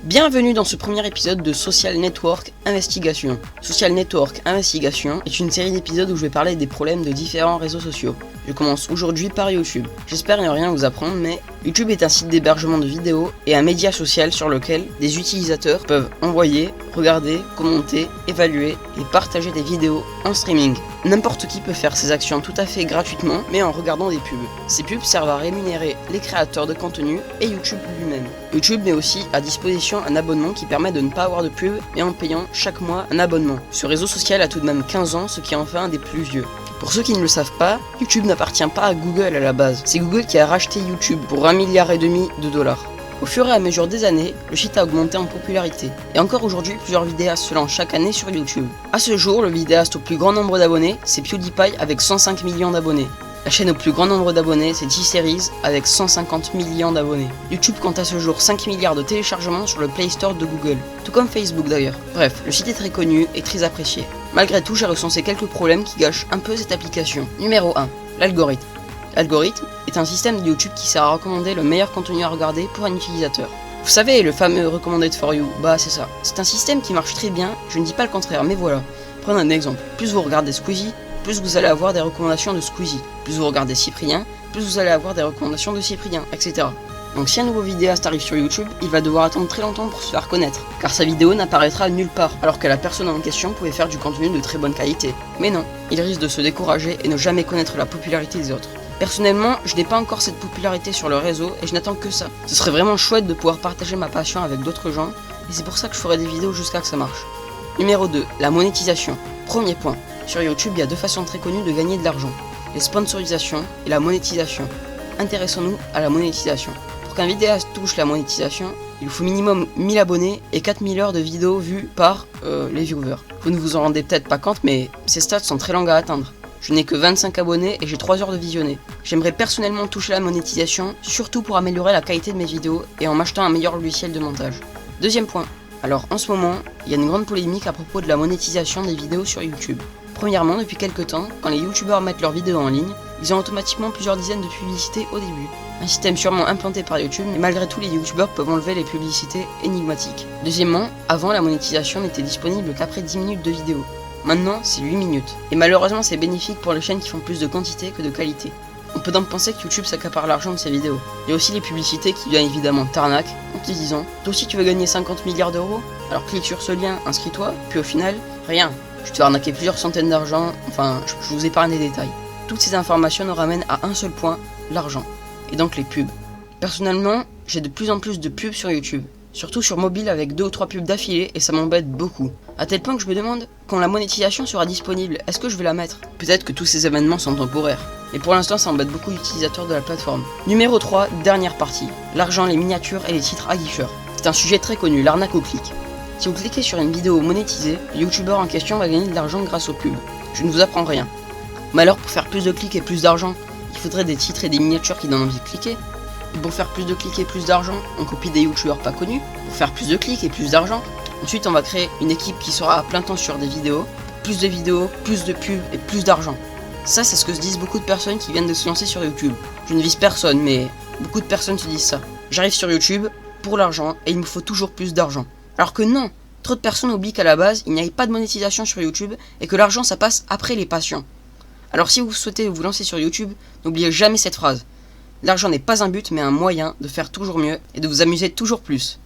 Bienvenue dans ce premier épisode de Social Network Investigation. Social Network Investigation est une série d'épisodes où je vais parler des problèmes de différents réseaux sociaux. Je commence aujourd'hui par YouTube. J'espère ne rien vous apprendre, mais YouTube est un site d'hébergement de vidéos et un média social sur lequel des utilisateurs peuvent envoyer, regarder, commenter, évaluer et partager des vidéos en streaming. N'importe qui peut faire ces actions tout à fait gratuitement, mais en regardant des pubs. Ces pubs servent à rémunérer les créateurs de contenu et YouTube lui-même. YouTube met aussi à disposition un abonnement qui permet de ne pas avoir de pub et en payant chaque mois un abonnement. Ce réseau social a tout de même 15 ans, ce qui en fait un des plus vieux. Pour ceux qui ne le savent pas, YouTube n'appartient pas à Google à la base. C'est Google qui a racheté YouTube pour 1,5 milliard de dollars. Au fur et à mesure des années, le site a augmenté en popularité. Et encore aujourd'hui, plusieurs vidéastes se lancent chaque année sur YouTube. À ce jour, le vidéaste au plus grand nombre d'abonnés, c'est PewDiePie avec 105 millions d'abonnés. La chaîne au plus grand nombre d'abonnés, c'est T-Series avec 150 millions d'abonnés. YouTube compte à ce jour 5 milliards de téléchargements sur le Play Store de Google, tout comme Facebook d'ailleurs. Bref, le site est très connu et très apprécié. Malgré tout, j'ai recensé quelques problèmes qui gâchent un peu cette application. Numéro 1. L'algorithme. L'algorithme est un système de YouTube qui sert à recommander le meilleur contenu à regarder pour un utilisateur. Vous savez, le fameux Recommended for You, bah c'est ça. C'est un système qui marche très bien, je ne dis pas le contraire, mais voilà. Prenons un exemple. Plus vous regardez Squeezie, plus vous allez avoir des recommandations de Squeezie. Plus vous regardez Cyprien, plus vous allez avoir des recommandations de Cyprien, etc. Donc si un nouveau vidéaste arrive sur YouTube, il va devoir attendre très longtemps pour se faire connaître, car sa vidéo n'apparaîtra nulle part, alors que la personne en question pouvait faire du contenu de très bonne qualité. Mais non, il risque de se décourager et ne jamais connaître la popularité des autres. Personnellement, je n'ai pas encore cette popularité sur le réseau et je n'attends que ça. Ce serait vraiment chouette de pouvoir partager ma passion avec d'autres gens, et c'est pour ça que je ferai des vidéos jusqu'à que ça marche. Numéro 2, la monétisation. Premier point. Sur YouTube, il y a deux façons très connues de gagner de l'argent. Les sponsorisations et la monétisation. Intéressons-nous à la monétisation. Pour qu'un vidéaste touche la monétisation, il faut minimum 1000 abonnés et 4000 heures de vidéos vues par les viewers. Vous ne vous en rendez peut-être pas compte, mais ces stats sont très longues à atteindre. Je n'ai que 25 abonnés et j'ai 3 heures de visionné. J'aimerais personnellement toucher la monétisation, surtout pour améliorer la qualité de mes vidéos et en m'achetant un meilleur logiciel de montage. Deuxième point. Alors en ce moment, il y a une grande polémique à propos de la monétisation des vidéos sur YouTube. Premièrement, depuis quelques temps, quand les youtubeurs mettent leurs vidéos en ligne, ils ont automatiquement plusieurs dizaines de publicités au début. Un système sûrement implanté par YouTube, mais malgré tout les youtubeurs peuvent enlever les publicités énigmatiques. Deuxièmement, avant la monétisation n'était disponible qu'après 10 minutes de vidéo. Maintenant, c'est 8 minutes. Et malheureusement, c'est bénéfique pour les chaînes qui font plus de quantité que de qualité. On peut donc penser que YouTube s'accapare l'argent de ses vidéos. Il y a aussi les publicités qui bien évidemment t'arnaquent en te disant « Toi aussi tu veux gagner 50 milliards d'euros ? Alors clique sur ce lien, inscris-toi, puis au final, rien. Je te vais arnaquer plusieurs centaines d'argent, enfin, je vous épargne les détails. » Toutes ces informations nous ramènent à un seul point, l'argent. Et donc les pubs. Personnellement, j'ai de plus en plus de pubs sur YouTube. Surtout sur mobile avec 2 ou 3 pubs d'affilée et ça m'embête beaucoup. À tel point que je me demande, quand la monétisation sera disponible, est-ce que je vais la mettre ? Peut-être que tous ces événements sont temporaires. Mais pour l'instant ça embête beaucoup d'utilisateurs de la plateforme. Numéro 3, dernière partie. L'argent, les miniatures et les titres aguicheurs. C'est un sujet très connu, l'arnaque au clic. Si vous cliquez sur une vidéo monétisée, le youtubeur en question va gagner de l'argent grâce aux pubs. Je ne vous apprends rien. Mais alors pour faire plus de clics et plus d'argent, il faudrait des titres et des miniatures qui donnent envie de cliquer. Et pour faire plus de clics et plus d'argent, on copie des youtubeurs pas connus. Pour faire plus de clics et plus d'argent, ensuite on va créer une équipe qui sera à plein temps sur des vidéos, plus de pubs et plus d'argent. Ça c'est ce que se disent beaucoup de personnes qui viennent de se lancer sur YouTube. Je ne vise personne mais beaucoup de personnes se disent ça. J'arrive sur YouTube pour l'argent et il me faut toujours plus d'argent. Alors que non, trop de personnes oublient qu'à la base il n'y a pas de monétisation sur YouTube et que l'argent ça passe après les passions. Alors si vous souhaitez vous lancer sur YouTube, n'oubliez jamais cette phrase. L'argent n'est pas un but mais un moyen de faire toujours mieux et de vous amuser toujours plus.